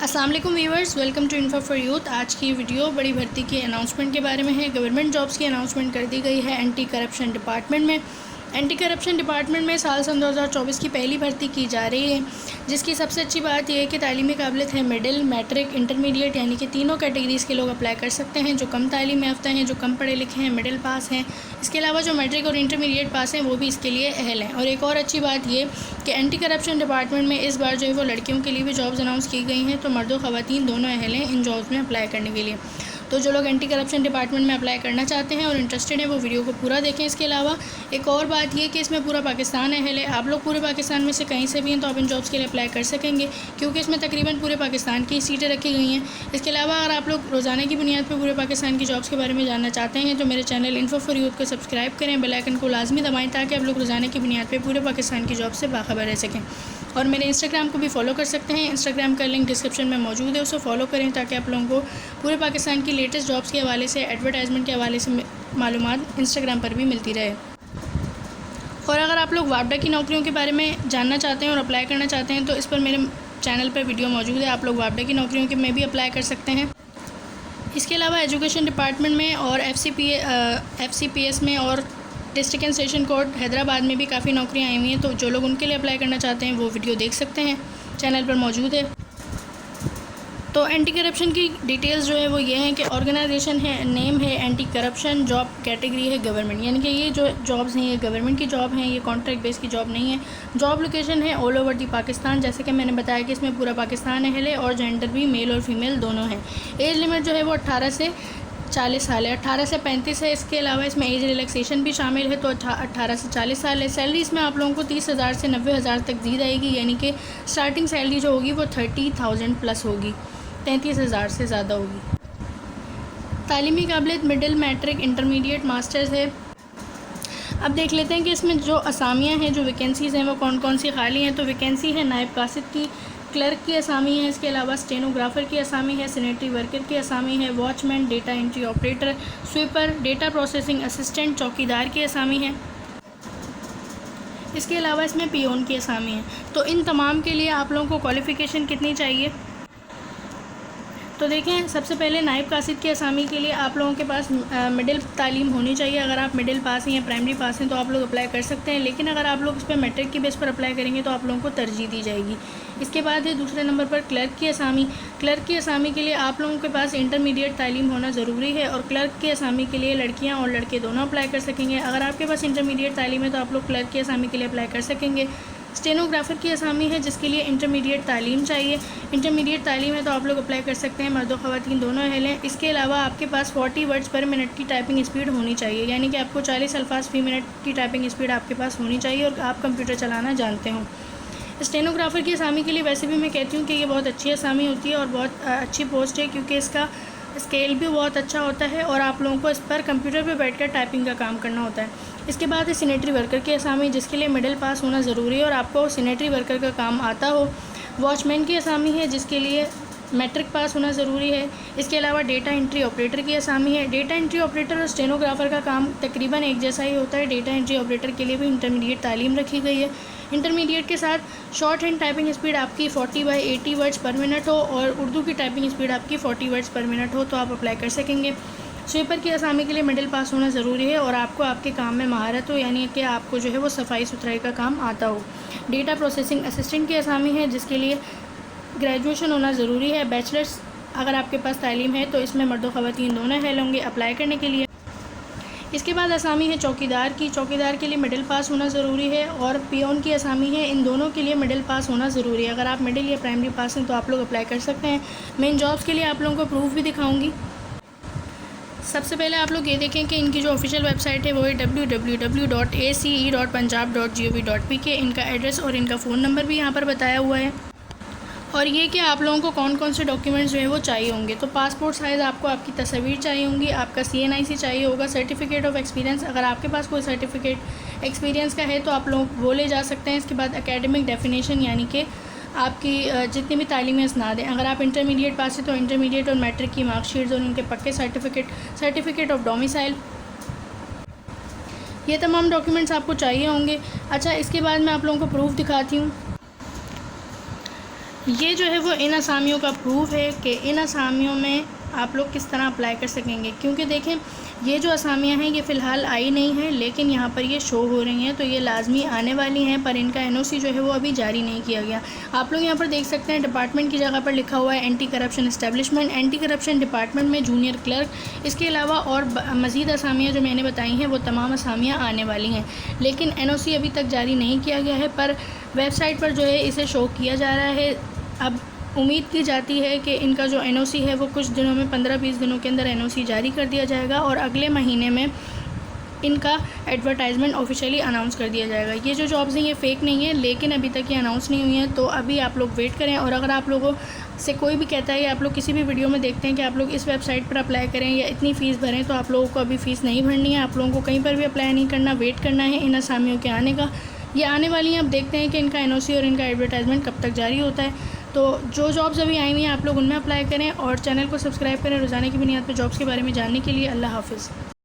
अस्सलाम वालेकुम viewers, welcome to info for youth. आज की वीडियो बड़ी भर्ती की अनाउंसमेंट के बारे में है। गवर्नमेंट जॉब्स की अनाउंसमेंट कर दी गई है एंटी करप्शन डिपार्टमेंट में। एंटी करप्शन डिपार्टमेंट में साल सन 2024 की पहली भर्ती की जा रही है, जिसकी सबसे अच्छी बात यह है कि तालीमी काबिलियत है मिडिल, मैट्रिक, इंटरमीडिएट, यानी कि तीनों कैटेगरीज़ के लोग अप्लाई कर सकते हैं। जो कम तालीम याफ्ता हैं, जो कम पढ़े लिखे हैं, मिडिल पास हैं। इसके अलावा जो मैट्रिक और इंटरमीडिएट पास हैं वो भी इसके लिए अहल हैं। और एक और अच्छी बात ये कि एंटी करप्शन डिपार्टमेंट में इस बार जो है वो लड़कियों के लिए भी जॉब्स अनाउंस की गई हैं, तो मर्द और ख़वातीन दोनों अहल हैं इन जॉब्स में अप्लाई करने के लिए। तो जो लोग एंटी करप्शन डिपार्टमेंट में अप्लाई करना चाहते हैं और इंटरेस्टेड हैं वो वीडियो को पूरा देखें। इसके अलावा एक और बात ये कि इसमें पूरा पाकिस्तान अहल है। आप लोग पूरे पाकिस्तान में से कहीं से भी हैं तो आप इन जॉब्स के लिए अप्लाई कर सकेंगे, क्योंकि इसमें तकरीबन पूरे पाकिस्तान की सीटें रखी गई हैं। इसके अलावा अगर आप लोग रोज़ाना की बुनियाद पर पूरे पाकिस्तान की जॉब्स के बारे में जानना चाहते हैं तो मेरे चैनल इन्फो फॉर यूथ को सब्सक्राइब करें, बेल आइकन को लाजमी दबाएँ ताकि आप लोग रोज़ाना की बुनियाद पर पूरे पाकिस्तान की जॉब से बाखबर रह सकें। और मेरे इंस्टाग्राम को भी फॉलो कर सकते हैं। इंस्टाग्राम का लिंक डिस्क्रिप्शन में मौजूद है, उसे फॉलो करें ताकि आप लोगों को पूरे पाकिस्तान की लेटेस्ट जॉब्स के हवाले से, एडवर्टाइजमेंट के हवाले से मालूमात इंस्टाग्राम पर भी मिलती रहे। और अगर आप लोग वापडा की नौकरियों के बारे में जानना चाहते हैं और अप्लाई करना चाहते हैं तो इस पर मेरे चैनल पर वीडियो मौजूद है। आप लोग वापडा की नौकरियों के में भी अप्लाई कर सकते हैं। इसके अलावा एजुकेशन डिपार्टमेंट में और FCPS में और district and station court Hyderabad में भी काफ़ी नौकरियां आई हुई हैं, तो जो लोग उनके लिए अप्लाई करना चाहते हैं वो वीडियो देख सकते हैं, चैनल पर मौजूद है। तो एंटी करप्शन की डिटेल्स जो है वो ये हैं कि ऑर्गेनाइजेशन है, नेम है एंटी करप्शन, जॉब कैटेगरी है गवर्नमेंट, यानी कि ये जो जॉब्स हैं ये गवर्नमेंट की जॉब हैं, ये कॉन्ट्रैक्ट बेस की जॉब नहीं है। जॉब लोकेशन है ऑल ओवर दी पाकिस्तान, जैसे कि मैंने बताया कि इसमें पूरा पाकिस्तान अहल है और जेंडर भी मेल और फीमेल दोनों हैं। एज लिमिट जो है वो 18 से 40 साल है, 18 से 35 है। इसके अलावा इसमें एज रिलैक्सेशन भी शामिल है, तो 18 से 40 साल है। सैलरी इसमें आप लोगों को 30,000 से 90,000 तक दी जाएगी, यानी कि स्टार्टिंग सैलरी जो होगी वो 30,000 प्लस होगी, 33,000 से ज़्यादा होगी। तालीमी काबिलियत मिडिल, मैट्रिक, इंटरमीडिएट, मास्टर्स है। अब देख लेते हैं कि इसमें जो असामियाँ हैं, जो वैकेंसीज़ हैं वो कौन कौन सी खाली हैं। तो वैकेंसी है नायब कासिद की, क्लर्क की असामी है, इसके अलावा स्टेनोग्राफर की असामी है, सैनिटरी वर्कर की असामी है, watchman, data entry operator, sweeper, data processing assistant, चौकीदार की असामी है। इसके अलावा इसमें पियोन की असामी है। तो इन तमाम के लिए आप लोगों को क्वालिफ़िकेशन कितनी चाहिए, तो देखें सबसे पहले नायब कासिद की असामी के लिए आप लोगों के पास मिडिल तालीम होनी चाहिए। अगर आप मिडिल पास हैं या प्राइमरी पास हैं तो आप लोग अप्लाई कर सकते हैं, लेकिन अगर आप लोग इस पर मैट्रिक की बेस पर अप्लाई करेंगे तो आप लोगों को तरजीह दी जाएगी। इसके बाद है दूसरे नंबर पर क्लर्क की असामी। क्लर्क की असामी के लिए आप लोगों के पास इंटरमीडिएट तालीम होना ज़रूरी है, और क्लर्क की असामी के लिए लड़कियाँ और लड़के दोनों अप्लाई कर सकेंगे। अगर आपके पास इंटरमीडिएट तालीम है तो आप लोग क्लर्क की असामी के लिए अप्लाई कर सकेंगे। स्टेनोग्राफर की असामी है जिसके लिए इंटरमीडिएट तालीम चाहिए। इंटरमीडिएट तालीम है तो आप लोग अप्लाई कर सकते हैं, मर्द और ख़वातीन दोनों अहल हैं। इसके अलावा आपके पास 40 वर्ड्स पर मिनट की टाइपिंग स्पीड होनी चाहिए, यानी कि आपको 40 अल्फाज फी मिनट की टाइपिंग स्पीड आपके पास होनी चाहिए और आप कंप्यूटर चलाना जानते हो। स्टेनोग्राफर की असामी के लिए वैसे भी मैं कहती हूँ कि ये बहुत अच्छी असामी होती है और बहुत अच्छी पोस्ट है, क्योंकि इसका स्केल भी बहुत अच्छा होता है और आप लोगों को इस पर कंप्यूटर पर बैठकर टाइपिंग का काम करना होता है। इसके बाद है सैनिटरी वर्कर की असामी, जिसके लिए मिडिल पास होना ज़रूरी है और आपको सैनिटरी वर्कर का काम आता हो। वॉचमैन की असामी है जिसके लिए मैट्रिक पास होना ज़रूरी है। इसके अलावा डेटा एंट्री ऑपरेटर की असामी है। डेटा एंट्री ऑपरेटर और स्टेनोग्राफर का काम तकरीबन एक जैसा ही होता है। डेटा एंट्री ऑपरेटर के लिए भी इंटरमीडिएट तालीम रखी गई है। इंटरमीडिएट के साथ शॉर्ट हैंड टाइपिंग स्पीड आपकी 40/80 वर्ड्स पर मिनट हो और उर्दू की टाइपिंग स्पीड आपकी 40 वर्ड्स पर मिनट हो तो आप अप्लाई कर सकेंगे। स्वीपर की असामी के लिए मिडिल पास होना ज़रूरी है और आपको आपके काम में महारत हो, यानी कि आपको जो है वो सफाई सुथराई का काम आता हो। डेटा प्रोसेसिंग असिस्टेंट की असामी है जिसके लिए ग्रेजुएशन होना ज़रूरी है। बैचलर्स अगर आपके पास तालीम है तो इसमें मर्द और ख़वातीन दोनों अहल होंगे अप्लाई करने के लिए। इसके बाद असामी है चौकीदार की। चौकीदार के लिए मिडिल पास होना ज़रूरी है और पियोन की असामी है, इन दोनों के लिए मिडिल पास होना ज़रूरी है। अगर आप मिडिल या प्राइमरी पास हैं तो आप लोग अप्लाई कर सकते हैं। मैं इन जॉब्स के लिए आप लोगों को प्रूफ भी दिखाऊँगी। सबसे पहले आप लोग ये देखें कि इनकी जो ऑफिशियल वेबसाइट है वो है www.ace.punjab.gov.pk। इनका एड्रेस और इनका फ़ोन नंबर भी यहाँ पर बताया हुआ है। और ये कि आप लोगों को कौन कौन से डॉक्यूमेंट्स जो है वो चाहिए होंगे। तो पासपोर्ट साइज़ आपको आपकी तस्वीर चाहिए होंगी, आपका CNIC चाहिए होगा, सर्टिफिकेट ऑफ एक्सपीरियंस, अगर आपके पास कोई सर्टिफिकेट एक्सपीरियंस का है तो आप लोग वो ले जा सकते हैं। इसके बाद एकेडमिक डेफिनेशन, यानी कि आपकी जितनी भी तालीमी इसनाद हैं। अगर आप इंटरमीडिएट पास है तो इंटरमीडिएट और मैट्रिक की मार्कशीट्स और उनके पक्के सर्टिफिकेट ऑफ डोमिसाइल, ये तमाम डॉक्यूमेंट्स आपको चाहिए होंगे। अच्छा, इसके बाद मैं आप लोगों को प्रूफ दिखाती हूँ। ये जो है वो इन असामियों का प्रूफ है कि इन असामियों में आप लोग किस तरह अप्लाई कर सकेंगे, क्योंकि देखें ये जो असामियाँ हैं ये फ़िलहाल आई नहीं हैं, लेकिन यहाँ पर ये शो हो रही हैं, तो ये लाजमी आने वाली हैं, पर इनका एनओसी जो है वो अभी जारी नहीं किया गया। आप लोग यहाँ पर देख सकते हैं डिपार्टमेंट की जगह पर लिखा हुआ है anti corruption establishment, anti corruption department में जूनियर क्लर्क। इसके अलावा और मज़ीद असामियाँ जो मैंने बताई हैं वो तमाम असामियाँ आने वाली हैं, लेकिन एनओसी अभी तक जारी नहीं किया गया है, पर वेबसाइट पर जो है इसे शो किया जा रहा है। अब उम्मीद की जाती है कि इनका जो एनओसी है वो कुछ दिनों में 15-20 दिनों के अंदर एनओसी जारी कर दिया जाएगा और अगले महीने में इनका एडवर्टाइजमेंट ऑफिशियली अनाउंस कर दिया जाएगा। ये जो जॉब्स हैं ये फ़ेक नहीं है, लेकिन अभी तक ये अनाउंस नहीं हुई हैं, तो अभी आप लोग वेट करें। और अगर आप लोगों से कोई भी कहता है या आप लोग किसी भी वीडियो में देखते हैं कि आप लोग इस वेबसाइट पर अप्लाई करें या इतनी फ़ीस भरें, तो आप लोगों को अभी फ़ीस नहीं भरनी है, आप लोगों को कहीं पर भी अप्लाई नहीं करना, वेट करना है इन असामियों के आने का। ये आने वाली हैं, अब देखते हैं कि इनका एनओसी और इनका एडवर्टाइजमेंट कब तक जारी होता है। तो जो जॉब्स अभी आई हुई हैं आप लोग उनमें अप्लाई करें और चैनल को सब्सक्राइब करें रोज़ाना की बुनियाद पर जॉब्स के बारे में जानने के लिए। अल्लाह हाफ़िज़।